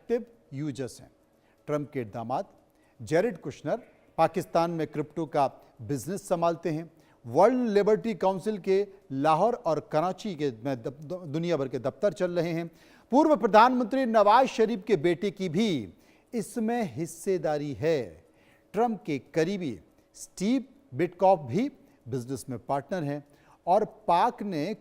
Active users हैं। Trump के दामाद जेरेड कुशनर पाकिस्तान में क्रिप्टो का बिजनेस संभालते हैं। वर्ल्ड लिबर्टी काउंसिल के लाहौर और कराची के में दुनिया भर के दफ्तर चल रहे हैं। पूर्व प्रधानमंत्री नवाज शरीफ के बेटे की भी इसमें हिस्सेदारी है। ट्रंप के करीबी स्टीव विटकॉफ भी बिजनेस में पार्टनर हैं और पाकिस्तान ने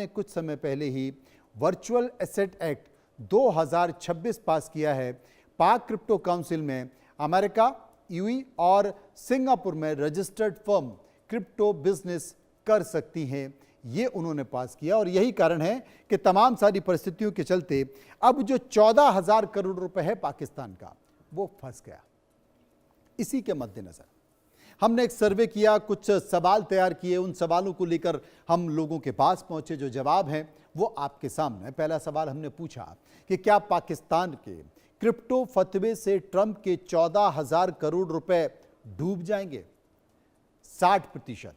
कुछ समय पहले ही वर्चुअल एसेट एक्ट 2026 पास किया है। पाक क्रिप्टो काउंसिल में अमेरिका, यूएई और सिंगापुर में रजिस्टर्ड फर्म क्रिप्टो बिजनेस कर सकती हैं, ये उन्होंने पास किया। और यही कारण है कि तमाम सारी परिस्थितियों के चलते अब जो 14,000 करोड़ रुपए है पाकिस्तान का, वो फंस गया। इसी के मद्देनजर हमने एक सर्वे किया, कुछ सवाल तैयार किए, उन सवालों को लेकर हम लोगों के पास पहुंचे। जो जवाब हैं वो आपके सामने। पहला सवाल हमने पूछा कि क्या पाकिस्तान के क्रिप्टो फतवे से ट्रंप के 14,000 करोड़ रुपए डूब जाएंगे? 60%,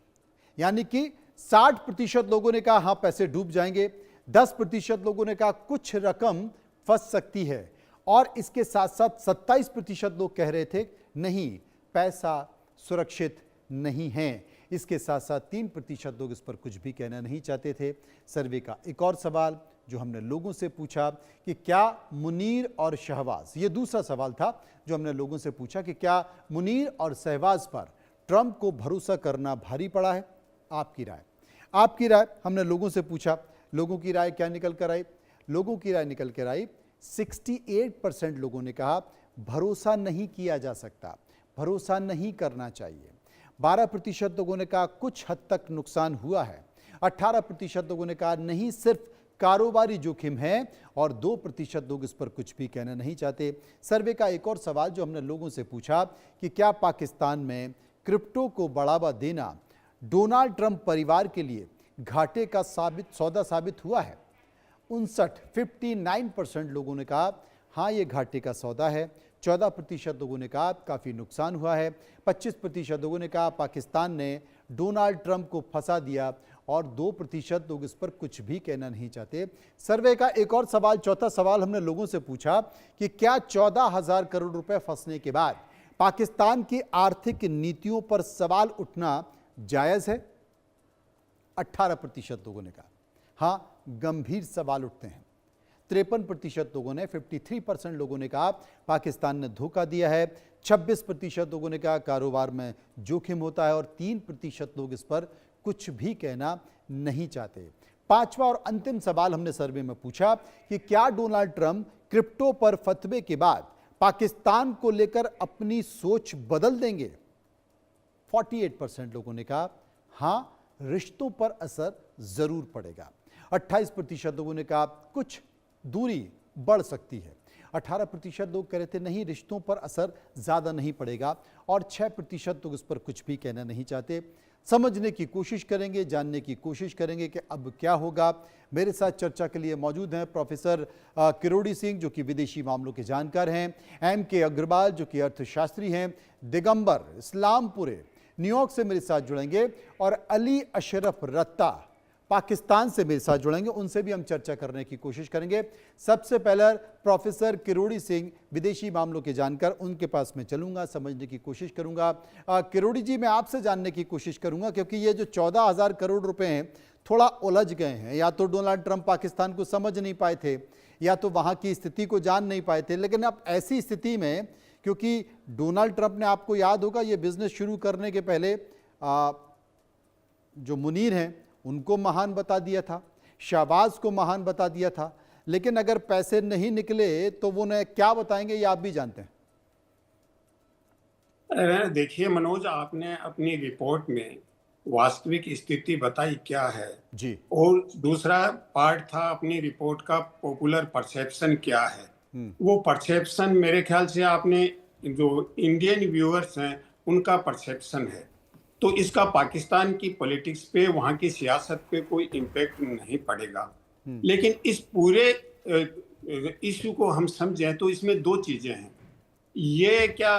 यानी कि 60% लोगों ने कहा हां पैसे डूब जाएंगे। 10% लोगों ने कहा कुछ रकम फंस सकती है और इसके साथ साथ 27% लोग कह रहे थे नहीं, पैसा सुरक्षित नहीं है। इसके साथ साथ 3% लोग इस पर कुछ भी कहना नहीं चाहते थे। सर्वे का एक और सवाल जो हमने लोगों से पूछा कि क्या मुनीर और शहबाज, ये दूसरा सवाल था जो हमने लोगों से पूछा कि क्या मुनीर और शहबाज पर ट्रंप को भरोसा करना भारी पड़ा है? आपकी राय हमने लोगों से पूछा। लोगों की राय क्या निकल कर आई? लोगों की राय निकल कर आई 68% लोगों ने कहा भरोसा नहीं किया जा सकता, भरोसा नहीं करना चाहिए। 12% लोगों ने कहा कुछ हद तक नुकसान हुआ है। 18% लोगों ने कहा नहीं, सिर्फ कारोबारी जोखिम है और 2% लोग इस पर कुछ भी कहना नहीं चाहते। सर्वे का एक और सवाल जो हमने लोगों से पूछा कि क्या पाकिस्तान में क्रिप्टो को बढ़ावा देना डोनाल्ड ट्रंप परिवार के लिए घाटे का सौदा साबित हुआ है? 59% लोगों ने कहा हाँ ये घाटे का सौदा है। 14% लोगों ने कहा काफ़ी नुकसान हुआ है। 25% लोगों ने कहा पाकिस्तान ने डोनाल्ड ट्रंप को फंसा दिया और 2% लोग इस पर कुछ भी कहना नहीं चाहते। सर्वे का एक और सवाल, चौथा सवाल हमने लोगों से पूछा कि क्या 14,000 करोड़ रुपए फंसने के बाद पाकिस्तान की आर्थिक नीतियों पर सवाल उठना जायज़ है? 18% लोगों ने कहा हाँ गंभीर सवाल उठते हैं। 53% लोगों ने 53% लोगों ने कहा पाकिस्तान ने धोखा दिया है। 26% लोगों ने कहा कारोबार में जोखिम होता है और 3% लोग इस पर कुछ भी कहना नहीं चाहते। पांचवा और अंतिम सवाल हमने सर्वे में पूछा कि क्या डोनाल्ड ट्रंप क्रिप्टो पर फतवे के बाद पाकिस्तान को लेकर अपनी सोच बदल देंगे? 48% लोगों ने कहा हां रिश्तों पर असर जरूर पड़ेगा। 28% लोगों ने कहा कुछ दूरी बढ़ सकती है। 18% लोग कह रहे थे नहीं रिश्तों पर असर ज्यादा नहीं पड़ेगा और 6% लोग इस पर कुछ भी कहना नहीं चाहते। समझने की कोशिश करेंगे, जानने की कोशिश करेंगे कि अब क्या होगा। मेरे साथ चर्चा के लिए मौजूद हैं प्रोफेसर किरोड़ी सिंह जो कि विदेशी मामलों के जानकार हैं, MK अग्रवाल जो कि अर्थशास्त्री हैं, दिगंबर इस्लामपुरे न्यूयॉर्क से मेरे साथ जुड़ेंगे और अली अशरफ रत्ता पाकिस्तान से मेरे साथ जुड़ेंगे। उनसे भी हम चर्चा करने की कोशिश करेंगे। सबसे पहले प्रोफेसर किरोड़ी सिंह विदेशी मामलों के जानकार, उनके पास मैं चलूंगा, समझने की कोशिश करूंगा। किरोड़ी जी मैं आपसे जानने की कोशिश करूंगा क्योंकि ये जो 14,000 करोड़ रुपए हैं थोड़ा उलझ गए हैं। या तो डोनाल्ड ट्रंप पाकिस्तान को समझ नहीं पाए थे या तो वहां की स्थिति को जान नहीं पाए थे। लेकिन अब ऐसी स्थिति में, क्योंकि डोनाल्ड ट्रंप ने, आपको याद होगा ये बिजनेस शुरू करने के पहले जो मुनीर हैं उनको महान बता दिया था, शहबाज को महान बता दिया था, लेकिन अगर पैसे नहीं निकले तो वो उन्हें क्या बताएंगे ये आप भी जानते हैं। देखिए मनोज, आपने अपनी रिपोर्ट में वास्तविक स्थिति बताई क्या है जी, और दूसरा पार्ट था अपनी रिपोर्ट का पॉपुलर परसेप्शन क्या है। वो परसेप्शन मेरे ख्याल से आपने जो इंडियन व्यूअर्स हैं उनका परसेप्शन है, तो इसका पाकिस्तान की पॉलिटिक्स पे, वहां की सियासत पे कोई इम्पैक्ट नहीं पड़ेगा। लेकिन इस पूरे इश्यू को हम समझें तो इसमें दो चीजें हैं। ये क्या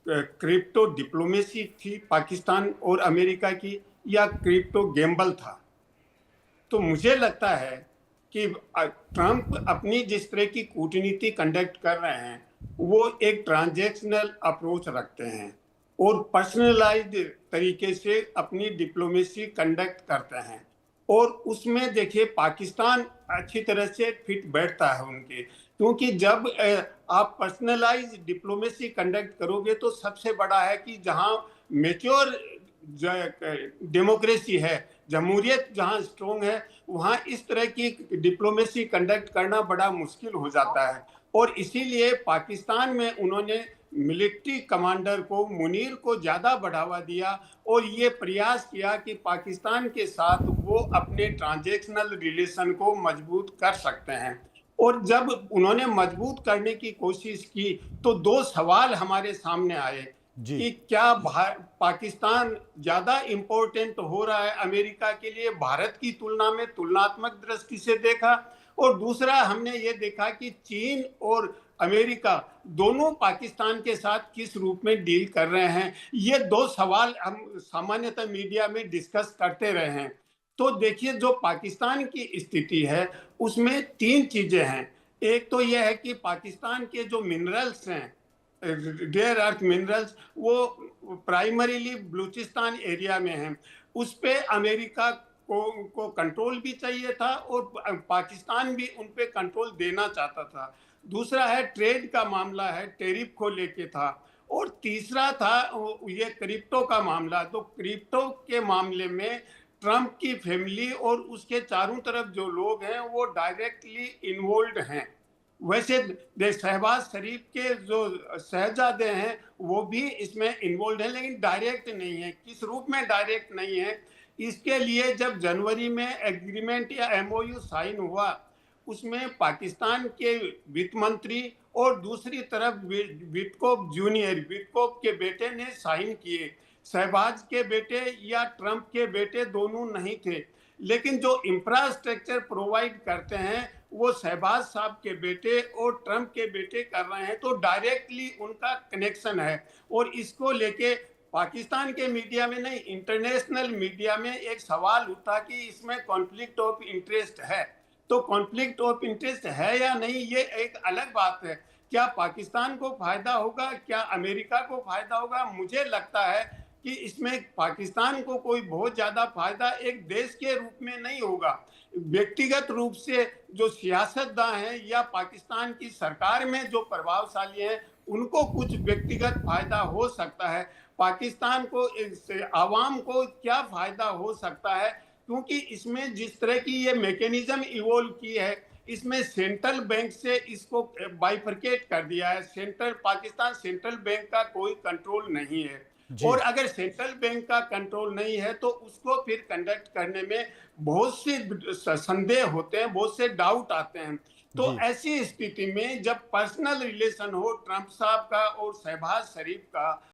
क्रिप्टो डिप्लोमेसी थी पाकिस्तान और अमेरिका की या क्रिप्टो गैम्बल था? तो मुझे लगता है कि ट्रंप अपनी जिस तरह की कूटनीति कंडक्ट कर रहे हैं वो एक ट्रांजैक्शनल अप्रोच रखते हैं और पर्सनलाइज्ड तरीके से अपनी डिप्लोमेसी कंडक्ट करते हैं। और उसमें देखिए पाकिस्तान अच्छी तरह से फिट बैठता है उनके, क्योंकि जब आप पर्सनलाइज डिप्लोमेसी कंडक्ट करोगे तो सबसे बड़ा है कि जहां मेच्योर डेमोक्रेसी है, जमहूरियत जहां स्ट्रोंग है, वहां इस तरह की डिप्लोमेसी कंडक्ट करना बड़ा मुश्किल हो जाता है। और इसीलिए पाकिस्तान में उन्होंने मिलिट्री कमांडर को, मुनीर को ज्यादा बढ़ावा दिया और ये प्रयास किया कि पाकिस्तान के साथ वो अपने ट्रांजैक्शनल रिलेशन को मजबूत कर सकते हैं। और जब उन्होंने मजबूत करने की कोशिश की तो दो सवाल हमारे सामने आए जी। कि क्या पाकिस्तान ज्यादा इंपॉर्टेंट हो रहा है अमेरिका के लिए भारत की तुलना में, तुलनात्मक दृष्टि से देखा। और दूसरा हमने ये देखा कि चीन और अमेरिका दोनों पाकिस्तान के साथ किस रूप में डील कर रहे हैं। ये दो सवाल हम सामान्यतः मीडिया में डिस्कस करते रहे हैं। तो देखिए जो पाकिस्तान की स्थिति है उसमें तीन चीजें हैं। एक तो यह है कि पाकिस्तान के जो मिनरल्स हैं, रेयर अर्थ मिनरल्स, वो प्राइमरीली बलूचिस्तान एरिया में हैं। उस पे अमेरिका को कंट्रोल भी चाहिए था और पाकिस्तान भी उन पे कंट्रोल देना चाहता था। दूसरा है ट्रेड का मामला है, टैरिफ को लेके था। और तीसरा था ये क्रिप्टो का मामला। तो क्रिप्टो के मामले में ट्रंप की फैमिली और उसके चारों तरफ जो लोग हैं वो डायरेक्टली इन्वॉल्व हैं। वैसे शहबाज शरीफ के जो शहजादे हैं वो भी इसमें इन्वॉल्व हैं, लेकिन डायरेक्ट नहीं है। किस रूप में डायरेक्ट नहीं है, इसके लिए जब जनवरी में एग्रीमेंट या एमओयू साइन हुआ उसमें पाकिस्तान के वित्त मंत्री और दूसरी तरफ विटकोफ जूनियर, विटकोफ के बेटे ने साइन किए। शहबाज के बेटे या ट्रंप के बेटे दोनों नहीं थे, लेकिन जो इंफ्रास्ट्रक्चर प्रोवाइड करते हैं वो शहबाज साहब के बेटे और ट्रंप के बेटे कर रहे हैं। तो डायरेक्टली उनका कनेक्शन है। और इसको लेके पाकिस्तान के मीडिया में नहीं, इंटरनेशनल मीडिया में एक सवाल उठा कि इसमें कॉन्फ्लिक्ट ऑफ इंटरेस्ट है। तो कॉन्फ्लिक्ट ऑफ इंटरेस्ट है या नहीं ये एक अलग बात है। क्या पाकिस्तान को फायदा होगा, क्या अमेरिका को फायदा होगा? मुझे लगता है कि इसमें पाकिस्तान को कोई बहुत ज्यादा फायदा एक देश के रूप में नहीं होगा। व्यक्तिगत रूप से जो सियासतदान हैं या पाकिस्तान की सरकार में जो प्रभावशाली हैं उनको कुछ व्यक्तिगत फायदा हो सकता है। पाकिस्तान को, आवाम को क्या फायदा हो सकता है, क्योंकि इसमें जिस तरह की ये मैकेनिज्म इवॉल्व की है, इसमें सेंट्रल बैंक से इसको बाइफरकेट कर दिया है। पाकिस्तान सेंट्रल बैंक का कोई कंट्रोल नहीं है। और अगर सेंट्रल बैंक का कंट्रोल नहीं है तो उसको फिर कंडक्ट करने में बहुत से संदेह होते हैं, बहुत से डाउट आते हैं। तो ऐसी स्थिति में जब पर्सनल रिलेशन हो ट्रंप साहब का और शहबाज शरीफ का,